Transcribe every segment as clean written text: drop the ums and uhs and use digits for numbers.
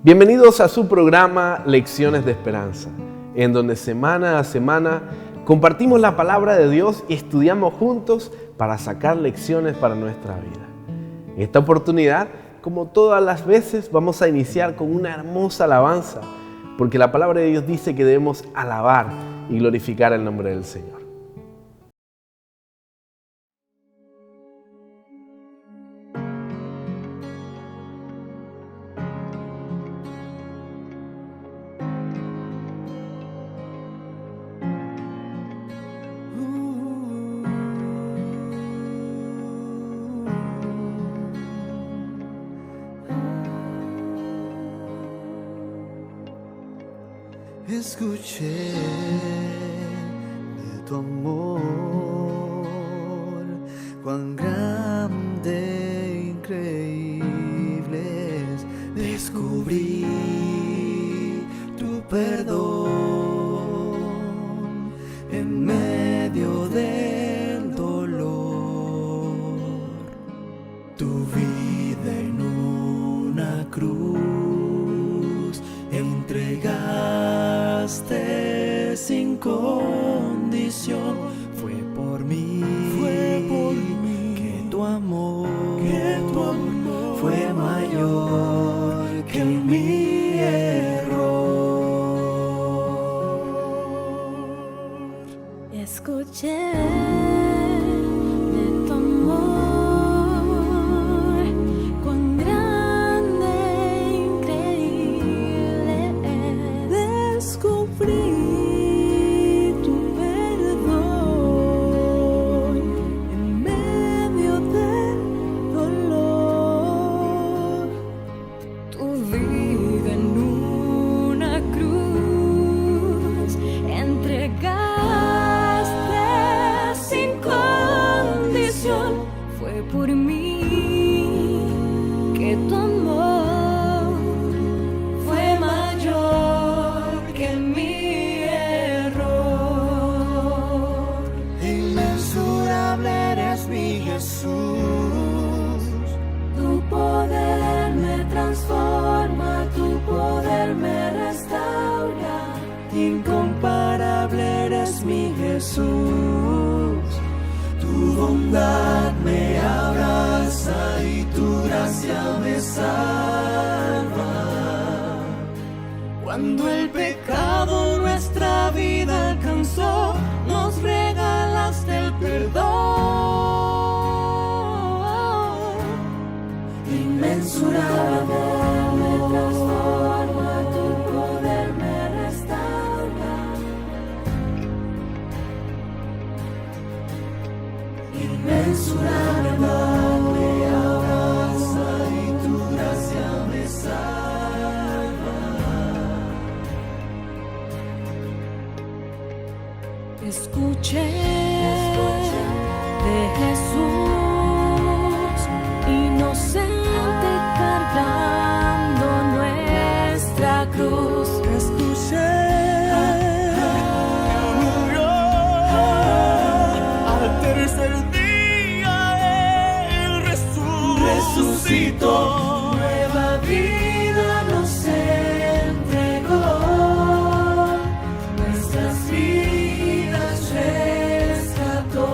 Bienvenidos a su programa Lecciones de Esperanza, en donde semana a semana compartimos la palabra de Dios y estudiamos juntos para sacar lecciones para nuestra vida. En esta oportunidad, como todas las veces, vamos a iniciar con una hermosa alabanza, porque la palabra de Dios dice que debemos alabar y glorificar el nombre del Señor. Escuché de tu amor, cuán grande e increíble es. Descubrí tu perdón en medio del dolor, tu vida en una cruz entregaste sin condición. Fue por mí que tu amor fue mayor que mi error. Escuché de tu amor, cuán grande e increíble es. Descubrí tu perdón en medio del dolor, tu vida en una cruz entregaste sin condición. Fue por mí que tu amor fue mayor que mi error. Inmensurable eres mi Jesús, Tu poder me transforma, tu poder me restaura. incomparable eres mi Jesús. Tu bondad me abraza y tu gracia me salva. Cuando el pecado nuestra vida alcanzó, nos regalaste el perdón. Inmensurable Me transforma, tu poder me restaura. inmensurable me abraza y tu gracia me salva. Escuché de Jesús, inocente cargando nuestra cruz. Escuché, murió al tercer día, él resucitó. Nueva vida nos entregó, nuestras vidas rescató.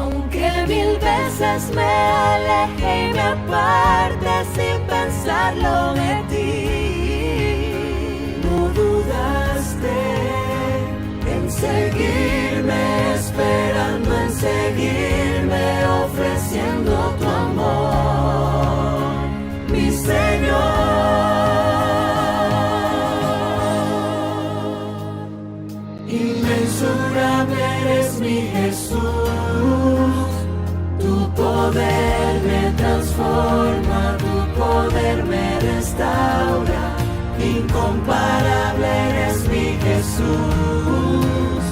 Aunque mil veces me aleje y me aparte sin pensarlo de ti, No dudaste en seguirme, esperando en seguirme, ofreciendo tu amor, mi Señor. Inmensurable eres mi Jesús, tu poder me transforma, tu poder me restaura. Incomparable eres mi Jesús,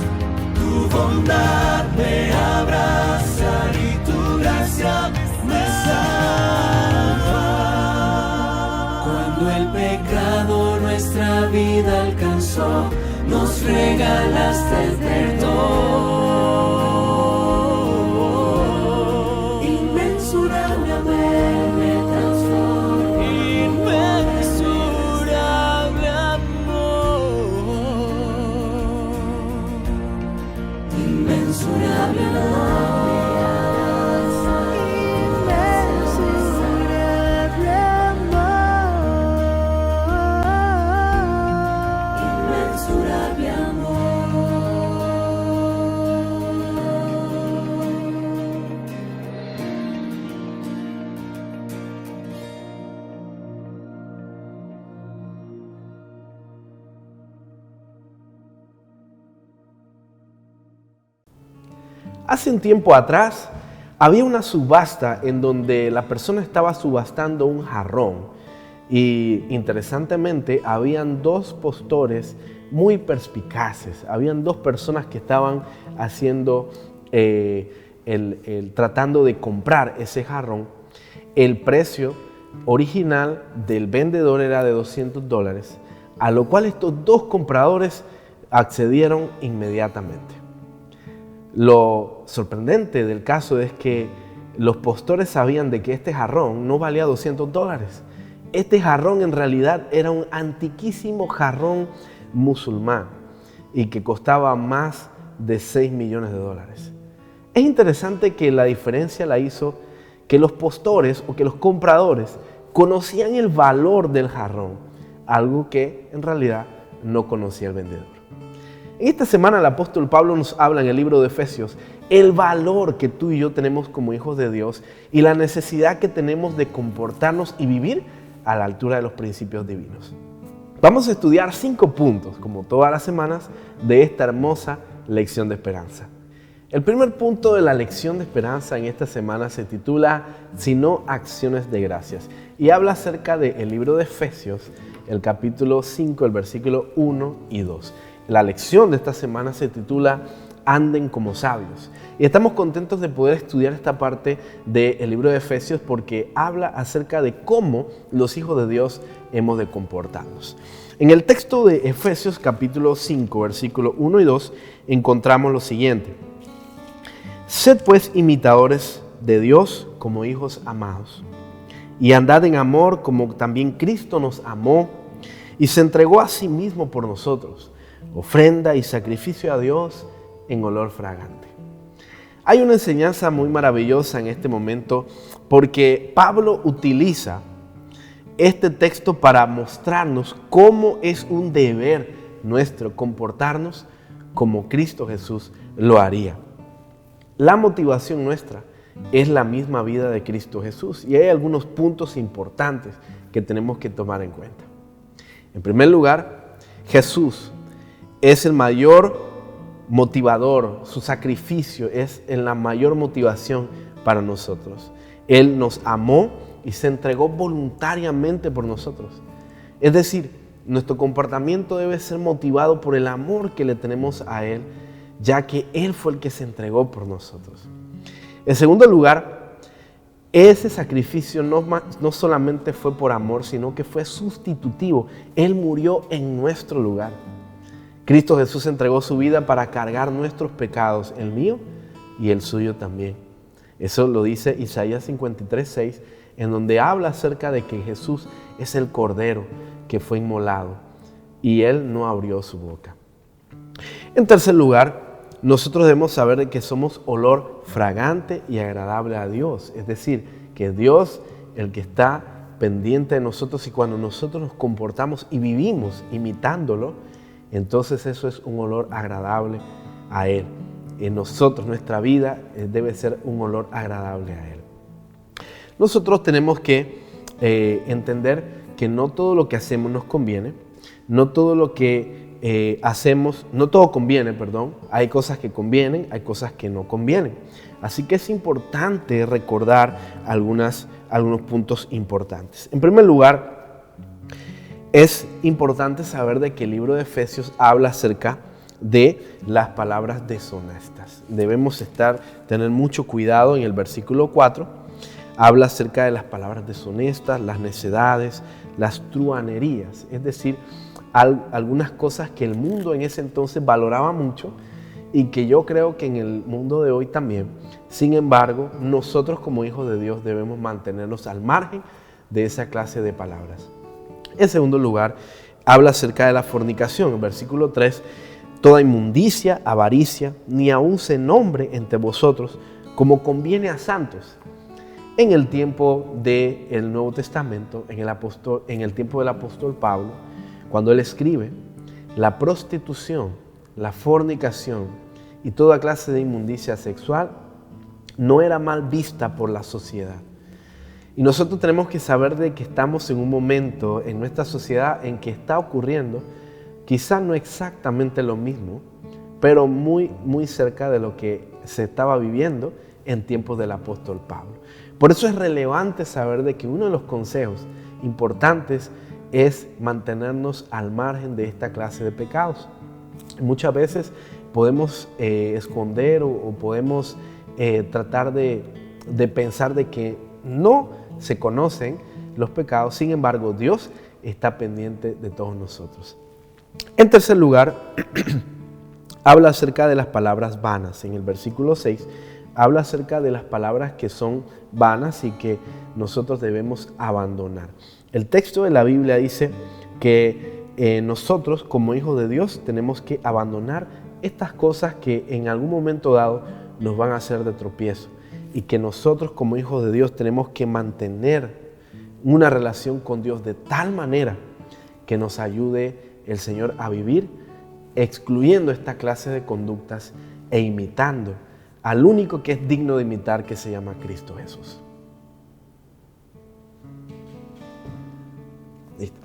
tu bondad me abraza y tu gracia me salva. Cuando el pecado nuestra vida alcanzó, nos regalaste el perdón. Inmensurable me transforma, Hace un tiempo atrás había una subasta en donde la persona estaba subastando un jarrón y interesantemente habían dos postores muy perspicaces, habían dos personas que estaban haciendo, tratando de comprar ese jarrón. El precio original del vendedor era de $200, a lo cual estos dos compradores accedieron inmediatamente. Lo sorprendente del caso es que los postores sabían de que este jarrón no valía $200. Este jarrón en realidad era un antiquísimo jarrón musulmán y que costaba más de $6 millones. Es interesante que la diferencia la hizo que los postores o que los compradores conocían el valor del jarrón, algo que en realidad no conocía el vendedor. En esta semana el apóstol Pablo nos habla en el libro de Efesios el valor que tú y yo tenemos como hijos de Dios y la necesidad que tenemos de comportarnos y vivir a la altura de los principios divinos. Vamos a estudiar 5 puntos, como todas las semanas, de esta hermosa lección de esperanza. El primer punto de la lección de esperanza en esta semana se titula Sino acciones de gracias y habla acerca del libro de Efesios, el capítulo 5, el versículo 1 y 2. La lección de esta semana se titula Anden como sabios. Y estamos contentos de poder estudiar esta parte del libro de Efesios porque habla acerca de cómo los hijos de Dios hemos de comportarnos. En el texto de Efesios capítulo 5, versículo 1 y 2 encontramos lo siguiente. Sed pues imitadores de Dios como hijos amados y andad en amor como también Cristo nos amó y se entregó a sí mismo por nosotros, ofrenda y sacrificio a Dios en olor fragante. Hay una enseñanza muy maravillosa en este momento porque Pablo utiliza este texto para mostrarnos cómo es un deber nuestro comportarnos como Cristo Jesús lo haría. La motivación nuestra es la misma vida de Cristo Jesús y hay algunos puntos importantes que tenemos que tomar en cuenta. En primer lugar, Jesús es el mayor motivador, su sacrificio es la mayor motivación para nosotros. Él nos amó y se entregó voluntariamente por nosotros. Es decir, nuestro comportamiento debe ser motivado por el amor que le tenemos a Él, ya que Él fue el que se entregó por nosotros. En segundo lugar, ese sacrificio no solamente fue por amor, sino que fue sustitutivo. Él murió en nuestro lugar. Cristo Jesús entregó su vida para cargar nuestros pecados, el mío y el suyo también. Eso lo dice Isaías 53:6, en donde habla acerca de que Jesús es el Cordero que fue inmolado y Él no abrió su boca. En tercer lugar, nosotros debemos saber de que somos olor fragante y agradable a Dios. Es decir, que Dios, el que está pendiente de nosotros y cuando nosotros nos comportamos y vivimos imitándolo, entonces eso es un olor agradable a Él. En nosotros, nuestra vida debe ser un olor agradable a Él. Nosotros tenemos que entender que no todo lo que hacemos nos conviene, no todo lo que no todo conviene, hay cosas que convienen, hay cosas que no convienen. Así que es importante recordar algunos puntos importantes. En primer lugar, es importante saber de que el libro de Efesios habla acerca de las palabras deshonestas. Debemos tener mucho cuidado. En el versículo 4 habla acerca de las palabras deshonestas, las necedades, las truhanerías, es decir, algunas cosas que el mundo en ese entonces valoraba mucho y que yo creo que en el mundo de hoy también. Sin embargo, nosotros como hijos de Dios debemos mantenernos al margen de esa clase de palabras. En segundo lugar, habla acerca de la fornicación. En versículo 3, toda inmundicia, avaricia, ni aun se nombre entre vosotros como conviene a santos. En el tiempo del Nuevo Testamento, en el tiempo del apóstol Pablo, cuando él escribe, la prostitución, la fornicación y toda clase de inmundicia sexual no era mal vista por la sociedad. Y nosotros tenemos que saber de que estamos en un momento en nuestra sociedad en que está ocurriendo, quizás no exactamente lo mismo, pero muy, muy cerca de lo que se estaba viviendo en tiempos del apóstol Pablo. Por eso es relevante saber de que uno de los consejos importantes es mantenernos al margen de esta clase de pecados. Muchas veces podemos esconder o podemos tratar de pensar de que no se conocen los pecados. Sin embargo, Dios está pendiente de todos nosotros. En tercer lugar, habla acerca de las palabras vanas. En el versículo 6 habla acerca de las palabras que son vanas y que nosotros debemos abandonar. El texto de la Biblia dice que nosotros como hijos de Dios tenemos que abandonar estas cosas que en algún momento dado nos van a hacer de tropiezo, y que nosotros como hijos de Dios tenemos que mantener una relación con Dios de tal manera que nos ayude el Señor a vivir excluyendo esta clase de conductas e imitando al único que es digno de imitar, que se llama Cristo Jesús. Listo.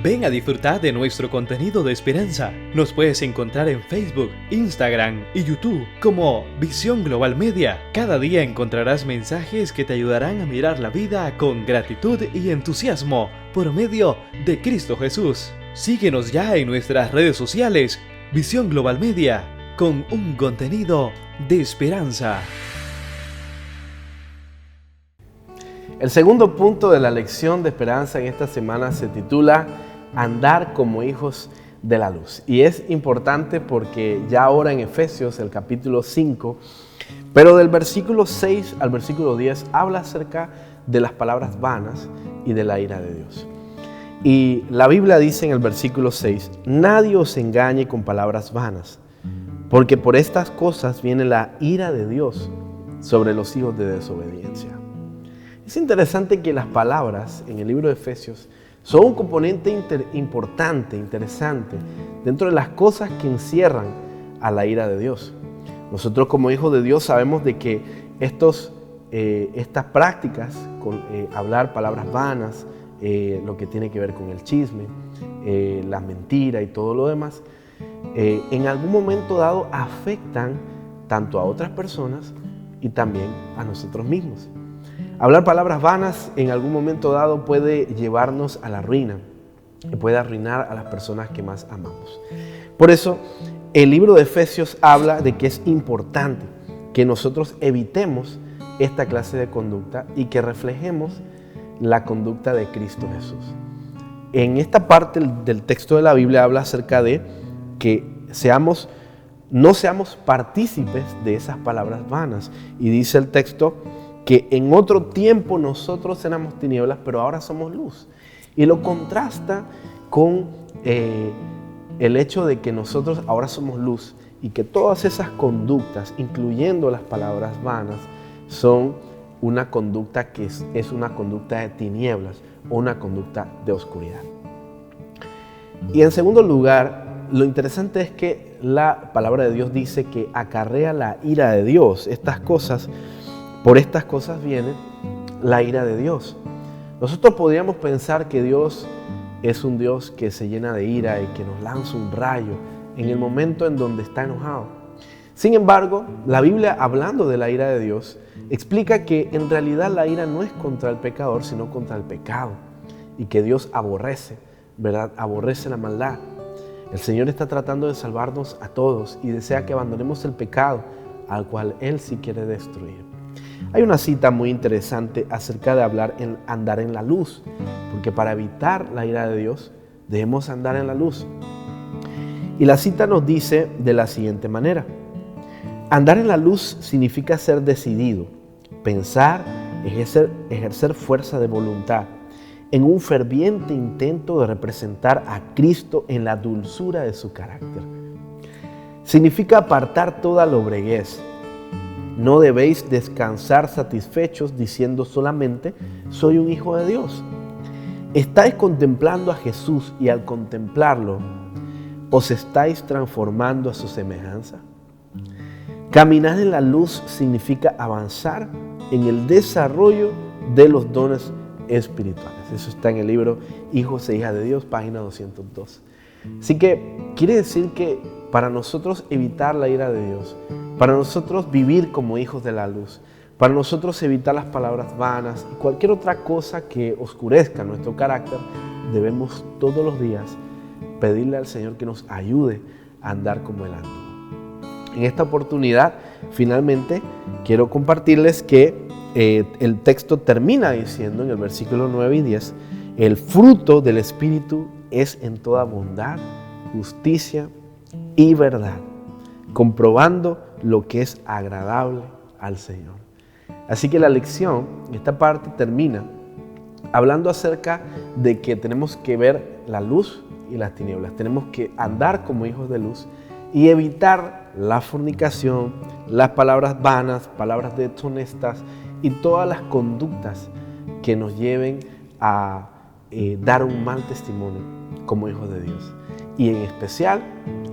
Ven a disfrutar de nuestro contenido de esperanza. Nos puedes encontrar en Facebook, Instagram y YouTube como Visión Global Media. Cada día encontrarás mensajes que te ayudarán a mirar la vida con gratitud y entusiasmo por medio de Cristo Jesús. Síguenos ya en nuestras redes sociales, Visión Global Media, con un contenido de esperanza. El segundo punto de la lección de esperanza en esta semana se titula Andar como hijos de la luz. Y es importante porque ya ahora en Efesios, el capítulo 5, pero del versículo 6 al versículo 10, habla acerca de las palabras vanas y de la ira de Dios. Y la Biblia dice en el versículo 6, nadie os engañe con palabras vanas, porque por estas cosas viene la ira de Dios sobre los hijos de desobediencia. Es interesante que las palabras en el libro de Efesios son un componente importante, interesante, dentro de las cosas que encierran a la ira de Dios. Nosotros como hijos de Dios sabemos de que estas prácticas, hablar palabras vanas, lo que tiene que ver con el chisme, la mentira y todo lo demás, en algún momento dado afectan tanto a otras personas y también a nosotros mismos. Hablar palabras vanas en algún momento dado puede llevarnos a la ruina y puede arruinar a las personas que más amamos. Por eso, el libro de Efesios habla de que es importante que nosotros evitemos esta clase de conducta y que reflejemos la conducta de Cristo Jesús. En esta parte del texto de la Biblia habla acerca de que no seamos partícipes de esas palabras vanas. Y dice el texto que en otro tiempo nosotros éramos tinieblas, pero ahora somos luz. Y lo contrasta con el hecho de que nosotros ahora somos luz y que todas esas conductas, incluyendo las palabras vanas, son una conducta que es una conducta de tinieblas o una conducta de oscuridad. Y en segundo lugar, lo interesante es que la palabra de Dios dice que acarrea la ira de Dios. Por estas cosas viene la ira de Dios. Nosotros podríamos pensar que Dios es un Dios que se llena de ira y que nos lanza un rayo en el momento en donde está enojado. Sin embargo, la Biblia, hablando de la ira de Dios, explica que en realidad la ira no es contra el pecador, sino contra el pecado, y que Dios aborrece, ¿verdad? Aborrece la maldad. El Señor está tratando de salvarnos a todos y desea que abandonemos el pecado al cual Él sí quiere destruir. Hay una cita muy interesante acerca de andar en la luz, porque para evitar la ira de Dios debemos andar en la luz. Y la cita nos dice de la siguiente manera: andar en la luz significa ser decidido, pensar, ejercer fuerza de voluntad, en un ferviente intento de representar a Cristo en la dulzura de su carácter. Significa apartar toda lobreguez. No debéis descansar satisfechos diciendo solamente soy un hijo de Dios. ¿Estáis contemplando a Jesús y al contemplarlo os estáis transformando a su semejanza? Caminar en la luz significa avanzar en el desarrollo de los dones espirituales. Eso está en el libro Hijos e Hijas de Dios, página 202. Así que quiere decir que para nosotros evitar la ira de Dios para nosotros vivir como hijos de la luz, para nosotros evitar las palabras vanas y cualquier otra cosa que oscurezca nuestro carácter. Debemos todos los días pedirle al Señor que nos ayude a andar como Él anduvo. En esta oportunidad, finalmente, quiero compartirles que el texto termina diciendo en el versículo 9 y 10, el fruto del Espíritu es en toda bondad, justicia y verdad, comprobando lo que es agradable al Señor. Así que la lección, esta parte termina hablando acerca de que tenemos que ver la luz y las tinieblas. Tenemos que andar como hijos de luz y evitar la fornicación, las palabras vanas, palabras deshonestas y todas las conductas que nos lleven a dar un mal testimonio como hijos de Dios. Y en especial,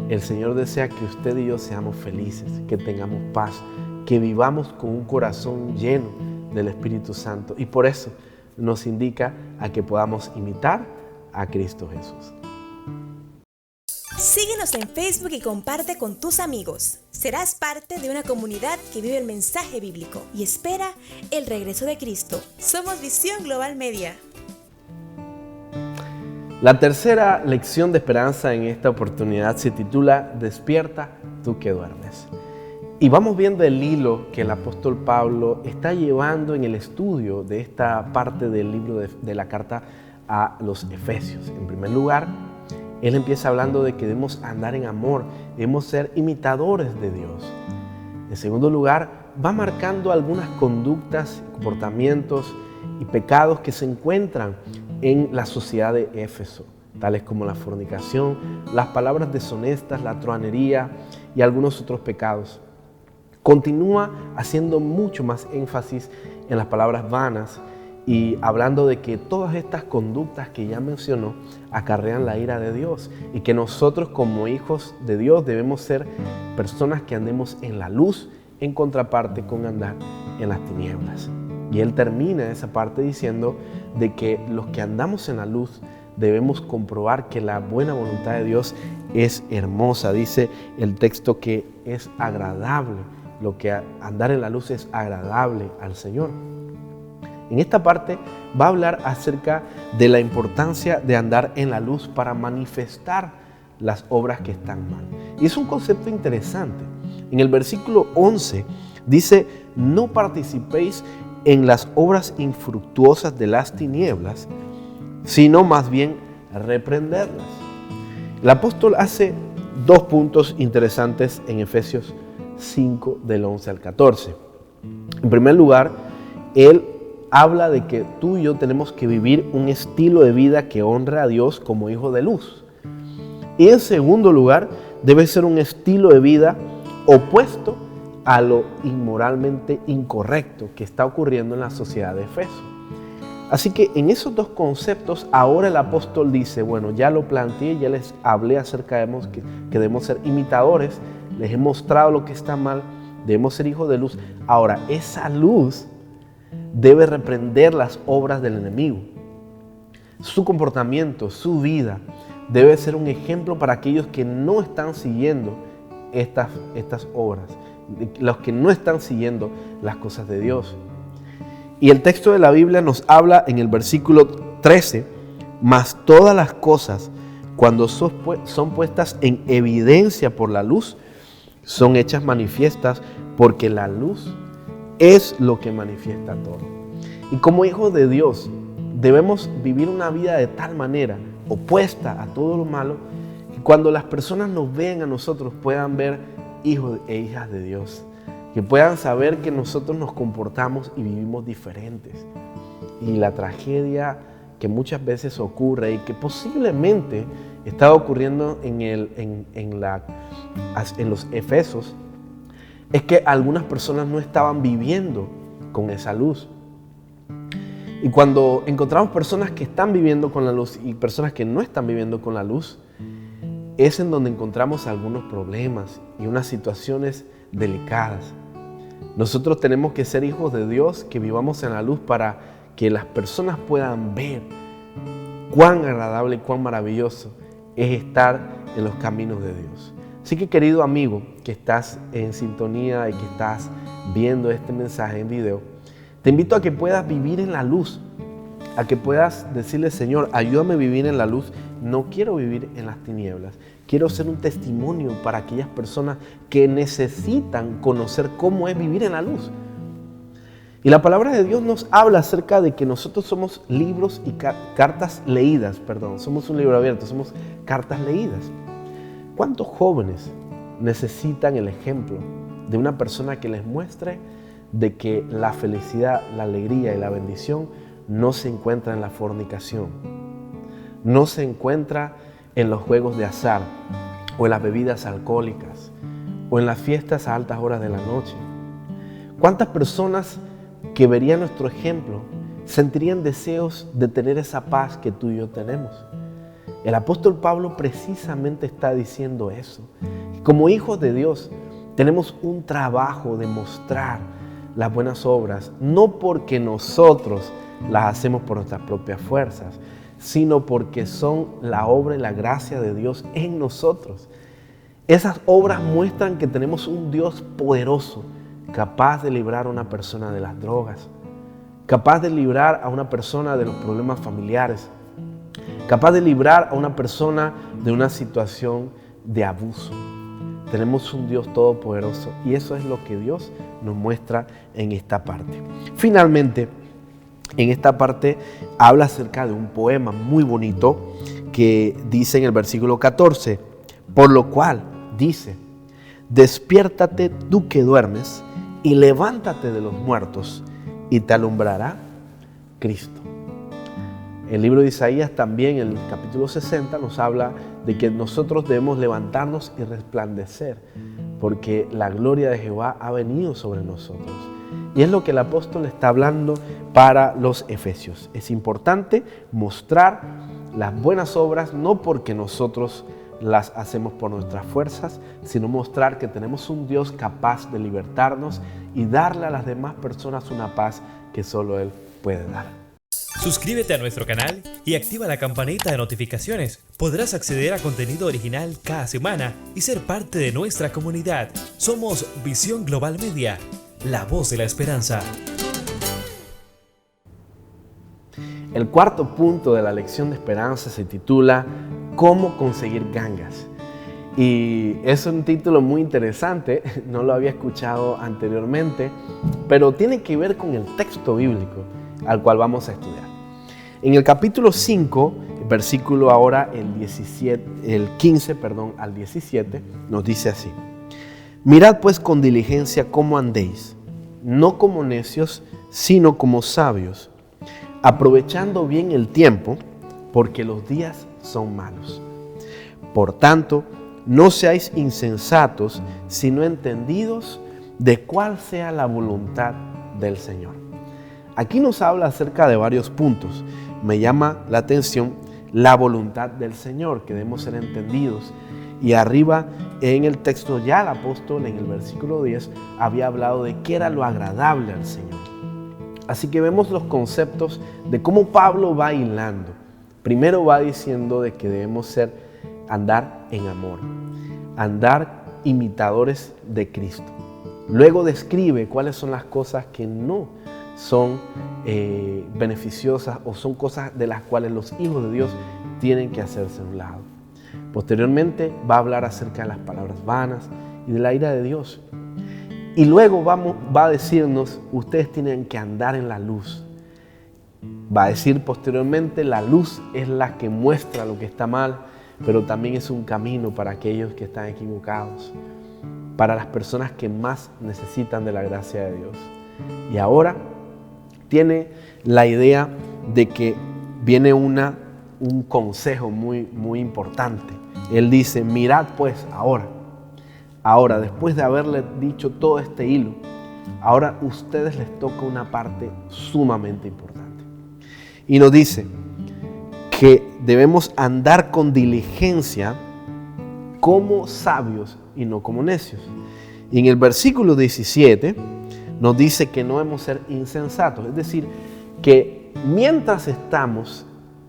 el Señor desea que usted y yo seamos felices, que tengamos paz, que vivamos con un corazón lleno del Espíritu Santo. Y por eso nos indica a que podamos imitar a Cristo Jesús. Síguenos en Facebook y comparte con tus amigos. Serás parte de una comunidad que vive el mensaje bíblico y espera el regreso de Cristo. Somos Visión Global Media. La tercera lección de esperanza en esta oportunidad se titula Despierta, tú que duermes. Y vamos viendo el hilo que el apóstol Pablo está llevando en el estudio de esta parte del libro de la carta a los Efesios. En primer lugar, él empieza hablando de que debemos andar en amor, debemos ser imitadores de Dios. En segundo lugar, va marcando algunas conductas, comportamientos y pecados que se encuentran en la sociedad de Éfeso, tales como la fornicación, las palabras deshonestas, la truhanería y algunos otros pecados. Continúa haciendo mucho más énfasis en las palabras vanas y hablando de que todas estas conductas que ya mencionó acarrean la ira de Dios y que nosotros como hijos de Dios debemos ser personas que andemos en la luz en contraparte con andar en las tinieblas. Y él termina esa parte diciendo de que los que andamos en la luz debemos comprobar que la buena voluntad de Dios es hermosa. Dice el texto que es agradable, lo que andar en la luz es agradable al Señor. En esta parte va a hablar acerca de la importancia de andar en la luz para manifestar las obras que están mal. Y es un concepto interesante. En el versículo 11 dice, no participéis en las obras infructuosas de las tinieblas, sino más bien reprenderlas. El apóstol hace dos puntos interesantes en Efesios 5 del 11 al 14. En primer lugar, él habla de que tú y yo tenemos que vivir un estilo de vida que honra a Dios como hijo de luz. Y en segundo lugar, debe ser un estilo de vida opuesto a lo inmoralmente incorrecto que está ocurriendo en la sociedad de Efeso. Así que en esos dos conceptos, ahora el apóstol dice, bueno, ya lo planteé, ya les hablé acerca de que debemos ser imitadores, les he mostrado lo que está mal, debemos ser hijos de luz. Ahora, esa luz debe reprender las obras del enemigo. Su comportamiento, su vida, debe ser un ejemplo para aquellos que no están siguiendo estas obras, los que no están siguiendo las cosas de Dios. Y el texto de la Biblia nos habla en el versículo 13, mas todas las cosas, cuando son puestas en evidencia por la luz, son hechas manifiestas, porque la luz es lo que manifiesta todo. Y como hijos de Dios, debemos vivir una vida de tal manera, opuesta a todo lo malo, que cuando las personas nos vean a nosotros puedan ver hijos e hijas de Dios, que puedan saber que nosotros nos comportamos y vivimos diferentes. Y la tragedia que muchas veces ocurre y que posiblemente está ocurriendo en los Efesos es que algunas personas no estaban viviendo con esa luz. Y cuando encontramos personas que están viviendo con la luz y personas que no están viviendo con la luz, es en donde encontramos algunos problemas y unas situaciones delicadas. Nosotros tenemos que ser hijos de Dios, que vivamos en la luz para que las personas puedan ver cuán agradable y cuán maravilloso es estar en los caminos de Dios. Así que, querido amigo que estás en sintonía y que estás viendo este mensaje en video, te invito a que puedas vivir en la luz, a que puedas decirle: Señor, ayúdame a vivir en la luz. No quiero vivir en las tinieblas. Quiero ser un testimonio para aquellas personas que necesitan conocer cómo es vivir en la luz. Y la palabra de Dios nos habla acerca de que nosotros somos libros y cartas leídas, somos un libro abierto, somos cartas leídas. ¿Cuántos jóvenes necesitan el ejemplo de una persona que les muestre de que la felicidad, la alegría y la bendición no se encuentra en la fornicación, no se encuentra en los juegos de azar o en las bebidas alcohólicas o en las fiestas a altas horas de la noche? ¿Cuántas personas que verían nuestro ejemplo sentirían deseos de tener esa paz que tú y yo tenemos? El apóstol Pablo precisamente está diciendo eso. Como hijos de Dios tenemos un trabajo de mostrar las buenas obras, no porque nosotros las hacemos por nuestras propias fuerzas, sino porque son la obra y la gracia de Dios en nosotros. Esas obras muestran que tenemos un Dios poderoso, capaz de librar a una persona de las drogas, capaz de librar a una persona de los problemas familiares, capaz de librar a una persona de una situación de abuso. Tenemos un Dios todopoderoso y eso es lo que Dios nos muestra en esta parte. Finalmente, en esta parte habla acerca de un poema muy bonito que dice en el versículo 14, por lo cual dice: despiértate tú que duermes y levántate de los muertos y te alumbrará Cristo. El libro de Isaías también, en el capítulo 60, nos habla de que nosotros debemos levantarnos y resplandecer, porque la gloria de Jehová ha venido sobre nosotros. Y es lo que el apóstol está hablando para los efesios. Es importante mostrar las buenas obras, no porque nosotros las hacemos por nuestras fuerzas, sino mostrar que tenemos un Dios capaz de libertarnos y darle a las demás personas una paz que solo Él puede dar. Suscríbete a nuestro canal y activa la campanita de notificaciones. Podrás acceder a contenido original cada semana y ser parte de nuestra comunidad. Somos Visión Global Media, la voz de la esperanza. El cuarto punto de la lección de esperanza se titula ¿Cómo conseguir gangas? Y es un título muy interesante, no lo había escuchado anteriormente, pero tiene que ver con el texto bíblico al cual vamos a estudiar. En el capítulo 5, versículo ahora el 15 al 17, nos dice así: mirad pues con diligencia cómo andéis, no como necios, sino como sabios, aprovechando bien el tiempo, porque los días son malos. Por tanto, no seáis insensatos, sino entendidos de cuál sea la voluntad del Señor. Aquí nos habla acerca de varios puntos. Me llama la atención la voluntad del Señor, que debemos ser entendidos. Y arriba en el texto ya el apóstol en el versículo 10 había hablado de qué era lo agradable al Señor. Así que vemos los conceptos de cómo Pablo va hilando. Primero va diciendo de que debemos andar en amor, andar imitadores de Cristo. Luego describe cuáles son las cosas que no son beneficiosas o son cosas de las cuales los hijos de Dios tienen que hacerse a un lado. Posteriormente va a hablar acerca de las palabras vanas y de la ira de Dios. Y luego va a decirnos, ustedes tienen que andar en la luz. Va a decir posteriormente, la luz es la que muestra lo que está mal, pero también es un camino para aquellos que están equivocados, para las personas que más necesitan de la gracia de Dios. Y ahora tiene la idea de que viene un consejo muy, muy importante. Él dice, mirad pues ahora, después de haberle dicho todo este hilo, ahora a ustedes les toca una parte sumamente importante. Y nos dice que debemos andar con diligencia como sabios y no como necios. Y en el versículo 17 nos dice que no debemos ser insensatos. Es decir, que mientras estamos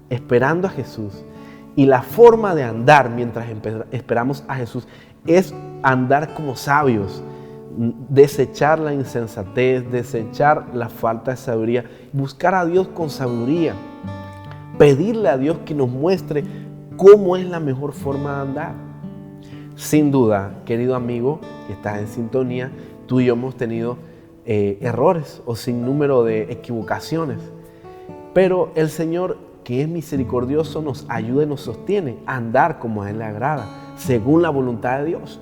esperando a Jesús Y la forma de andar mientras esperamos a Jesús es andar como sabios, desechar la insensatez, desechar la falta de sabiduría, buscar a Dios con sabiduría, pedirle a Dios que nos muestre cómo es la mejor forma de andar. Sin duda, querido amigo que estás en sintonía, tú y yo hemos tenido errores o sin número de equivocaciones, pero el Señor, que es misericordioso, nos ayuda y nos sostiene a andar como a Él le agrada, según la voluntad de Dios.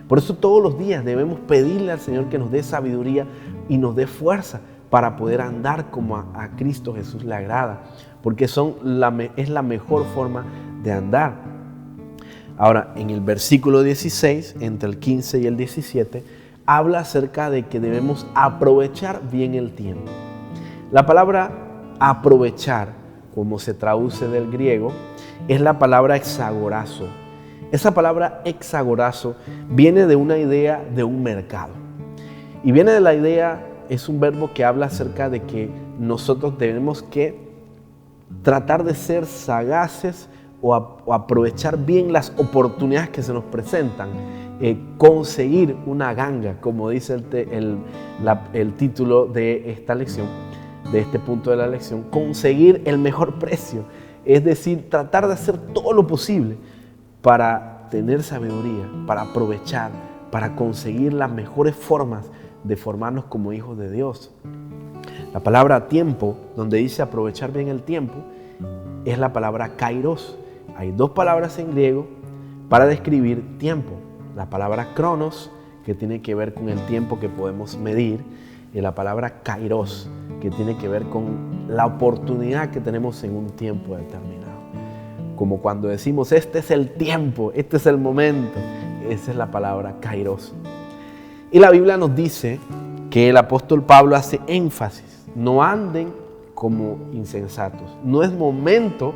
Por eso todos los días debemos pedirle al Señor que nos dé sabiduría y nos dé fuerza para poder andar como a Cristo Jesús le agrada, porque es la mejor forma de andar. Ahora, en el versículo 16, entre el 15 y el 17, habla acerca de que debemos aprovechar bien el tiempo. La palabra aprovechar, como se traduce del griego, es la palabra exagorazo. Esa palabra exagorazo viene de una idea de un mercado. Y viene de la idea, es un verbo que habla acerca de que nosotros tenemos que tratar de ser sagaces o aprovechar bien las oportunidades que se nos presentan. Conseguir una ganga, como dice el título de esta lección, de este punto de la lección, conseguir el mejor precio. Es decir, tratar de hacer todo lo posible para tener sabiduría, para aprovechar, para conseguir las mejores formas de formarnos como hijos de Dios. La palabra tiempo, donde dice aprovechar bien el tiempo, es la palabra kairos. Hay dos palabras en griego para describir tiempo. La palabra cronos, que tiene que ver con el tiempo que podemos medir, y la palabra kairos, que tiene que ver con la oportunidad que tenemos en un tiempo determinado. Como cuando decimos, este es el tiempo, este es el momento. Esa es la palabra kairos. Y la Biblia nos dice que el apóstol Pablo hace énfasis. No anden como insensatos. No es momento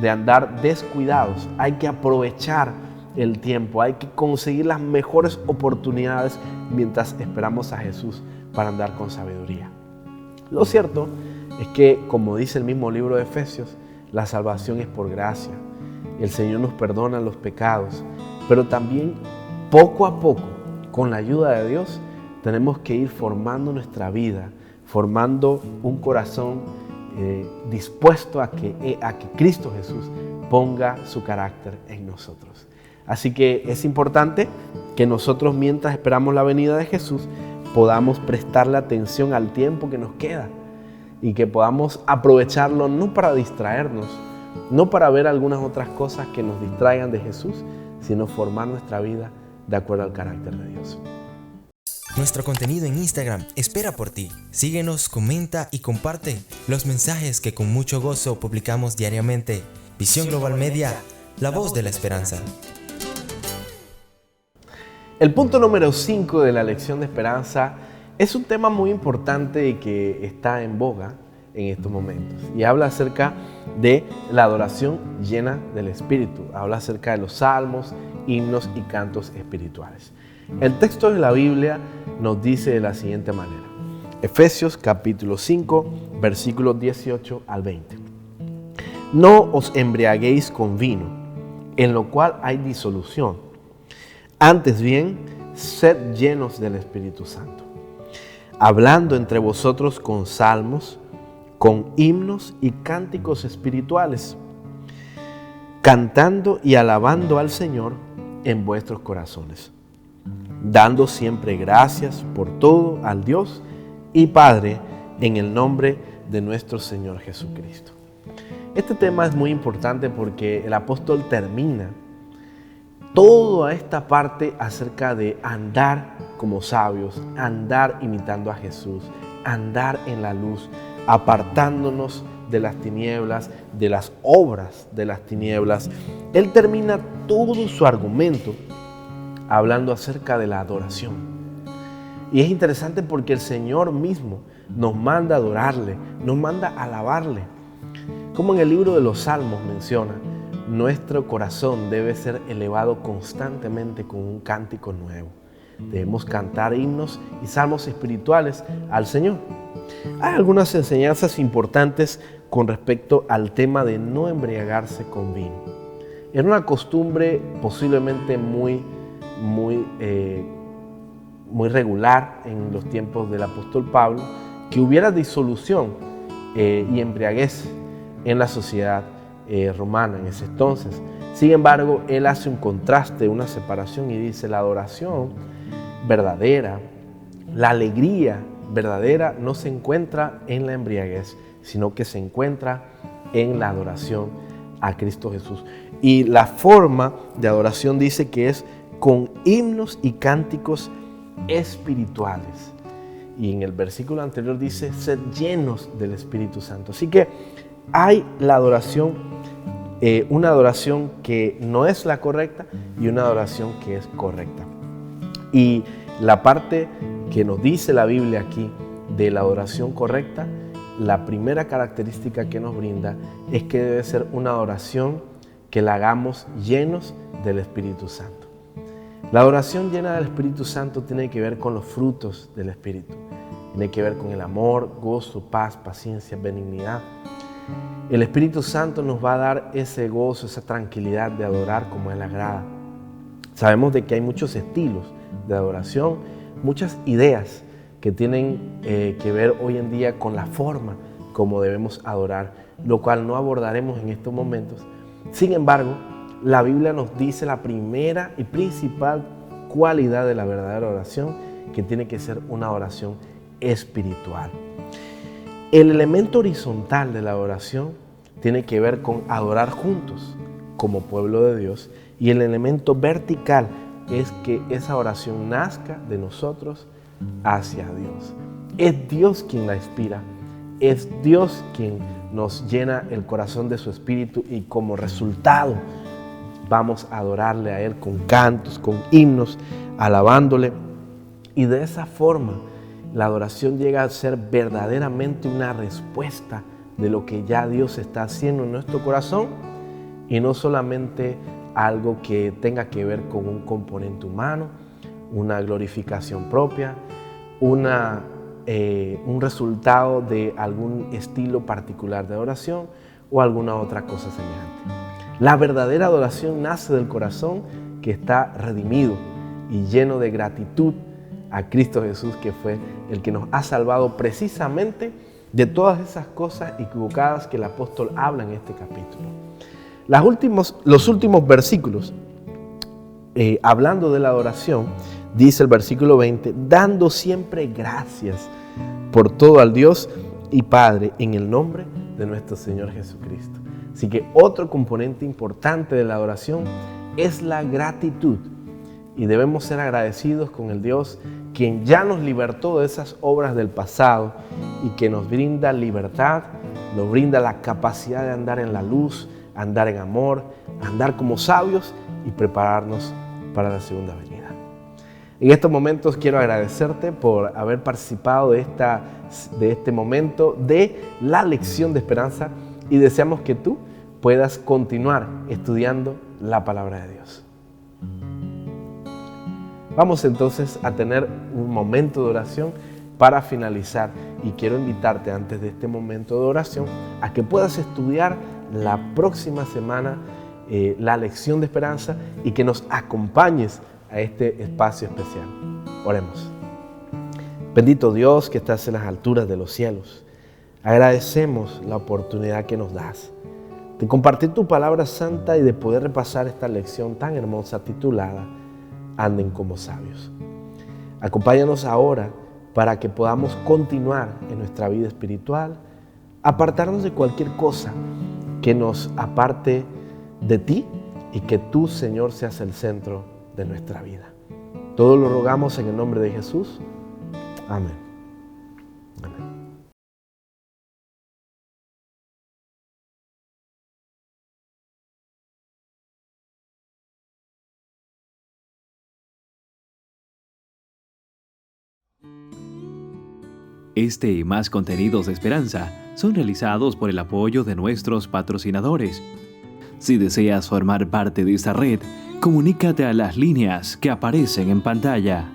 de andar descuidados. Hay que aprovechar el tiempo. Hay que conseguir las mejores oportunidades mientras esperamos a Jesús para andar con sabiduría. Lo cierto es que, como dice el mismo libro de Efesios, la salvación es por gracia. El Señor nos perdona los pecados, pero también poco a poco, con la ayuda de Dios, tenemos que ir formando nuestra vida, formando un corazón dispuesto a que Cristo Jesús ponga su carácter en nosotros. Así que es importante que nosotros, mientras esperamos la venida de Jesús, podamos prestarle atención al tiempo que nos queda y que podamos aprovecharlo no para distraernos, no para ver algunas otras cosas que nos distraigan de Jesús, sino formar nuestra vida de acuerdo al carácter de Dios. Nuestro contenido en Instagram espera por ti. Síguenos, comenta y comparte los mensajes que con mucho gozo publicamos diariamente. Visión Global Media, la voz de la esperanza. El punto número 5 de la lección de esperanza es un tema muy importante y que está en boga en estos momentos. Y habla acerca de la adoración llena del Espíritu. Habla acerca de los salmos, himnos y cantos espirituales. El texto de la Biblia nos dice de la siguiente manera. Efesios capítulo 5, versículos 18 al 20. No os embriaguéis con vino, en lo cual hay disolución. Antes bien, sed llenos del Espíritu Santo, hablando entre vosotros con salmos, con himnos y cánticos espirituales, cantando y alabando al Señor en vuestros corazones, dando siempre gracias por todo al Dios y Padre en el nombre de nuestro Señor Jesucristo. Este tema es muy importante porque el apóstol termina toda esta parte acerca de andar como sabios, andar imitando a Jesús, andar en la luz, apartándonos de las tinieblas, de las obras de las tinieblas. Él termina todo su argumento hablando acerca de la adoración. Y es interesante porque el Señor mismo nos manda a adorarle, nos manda a alabarle. Como en el libro de los Salmos menciona, nuestro corazón debe ser elevado constantemente con un cántico nuevo. Debemos cantar himnos y salmos espirituales al Señor. Hay algunas enseñanzas importantes con respecto al tema de no embriagarse con vino. Era una costumbre posiblemente muy regular en los tiempos del apóstol Pablo, que hubiera disolución y embriaguez en la sociedad romana en ese entonces. Sin embargo, él hace un contraste, una separación y dice: la adoración verdadera, la alegría verdadera no se encuentra en la embriaguez, sino que se encuentra en la adoración a Cristo Jesús. Y la forma de adoración dice que es con himnos y cánticos espirituales. Y en el versículo anterior dice: sed llenos del Espíritu Santo. Así que hay la adoración, una adoración que no es la correcta y una adoración que es correcta. Y la parte que nos dice la Biblia aquí de la adoración correcta, la primera característica que nos brinda es que debe ser una adoración que la hagamos llenos del Espíritu Santo. La adoración llena del Espíritu Santo tiene que ver con los frutos del Espíritu. Tiene que ver con el amor, gozo, paz, paciencia, benignidad. El Espíritu Santo nos va a dar ese gozo, esa tranquilidad de adorar como Él agrada. Sabemos de que hay muchos estilos de adoración, muchas ideas que tienen que ver hoy en día con la forma como debemos adorar, lo cual no abordaremos en estos momentos. Sin embargo, la Biblia nos dice la primera y principal cualidad de la verdadera oración, que tiene que ser una oración espiritual. El elemento horizontal de la oración tiene que ver con adorar juntos como pueblo de Dios, y el elemento vertical es que esa oración nazca de nosotros hacia Dios. Es Dios quien la inspira, es Dios quien nos llena el corazón de su espíritu, y como resultado vamos a adorarle a Él con cantos, con himnos, alabándole. Y de esa forma la adoración llega a ser verdaderamente una respuesta de lo que ya Dios está haciendo en nuestro corazón, y no solamente algo que tenga que ver con un componente humano, una glorificación propia, un resultado de algún estilo particular de adoración o alguna otra cosa semejante. La verdadera adoración nace del corazón que está redimido y lleno de gratitud a Cristo Jesús, que fue el que nos ha salvado precisamente de todas esas cosas equivocadas que el apóstol habla en este capítulo. Los últimos versículos, hablando de la adoración, dice el versículo 20: dando siempre gracias por todo al Dios y Padre en el nombre de nuestro Señor Jesucristo. Así que otro componente importante de la adoración es la gratitud, y debemos ser agradecidos con el Dios quien ya nos libertó de esas obras del pasado y que nos brinda libertad, nos brinda la capacidad de andar en la luz, andar en amor, andar como sabios y prepararnos para la segunda venida. En estos momentos quiero agradecerte por haber participado de este momento de la lección de esperanza, y deseamos que tú puedas continuar estudiando la palabra de Dios. Vamos entonces a tener un momento de oración para finalizar, y quiero invitarte antes de este momento de oración a que puedas estudiar la próxima semana la lección de esperanza y que nos acompañes a este espacio especial. Oremos. Bendito Dios que estás en las alturas de los cielos, agradecemos la oportunidad que nos das de compartir tu palabra santa y de poder repasar esta lección tan hermosa titulada Anden como sabios. Acompáñanos ahora para que podamos continuar en nuestra vida espiritual, apartarnos de cualquier cosa que nos aparte de ti, y que tú, Señor, seas el centro de nuestra vida. Todo lo rogamos en el nombre de Jesús. Amén. Amén. Este y más contenidos de esperanza son realizados por el apoyo de nuestros patrocinadores. Si deseas formar parte de esta red, comunícate a las líneas que aparecen en pantalla.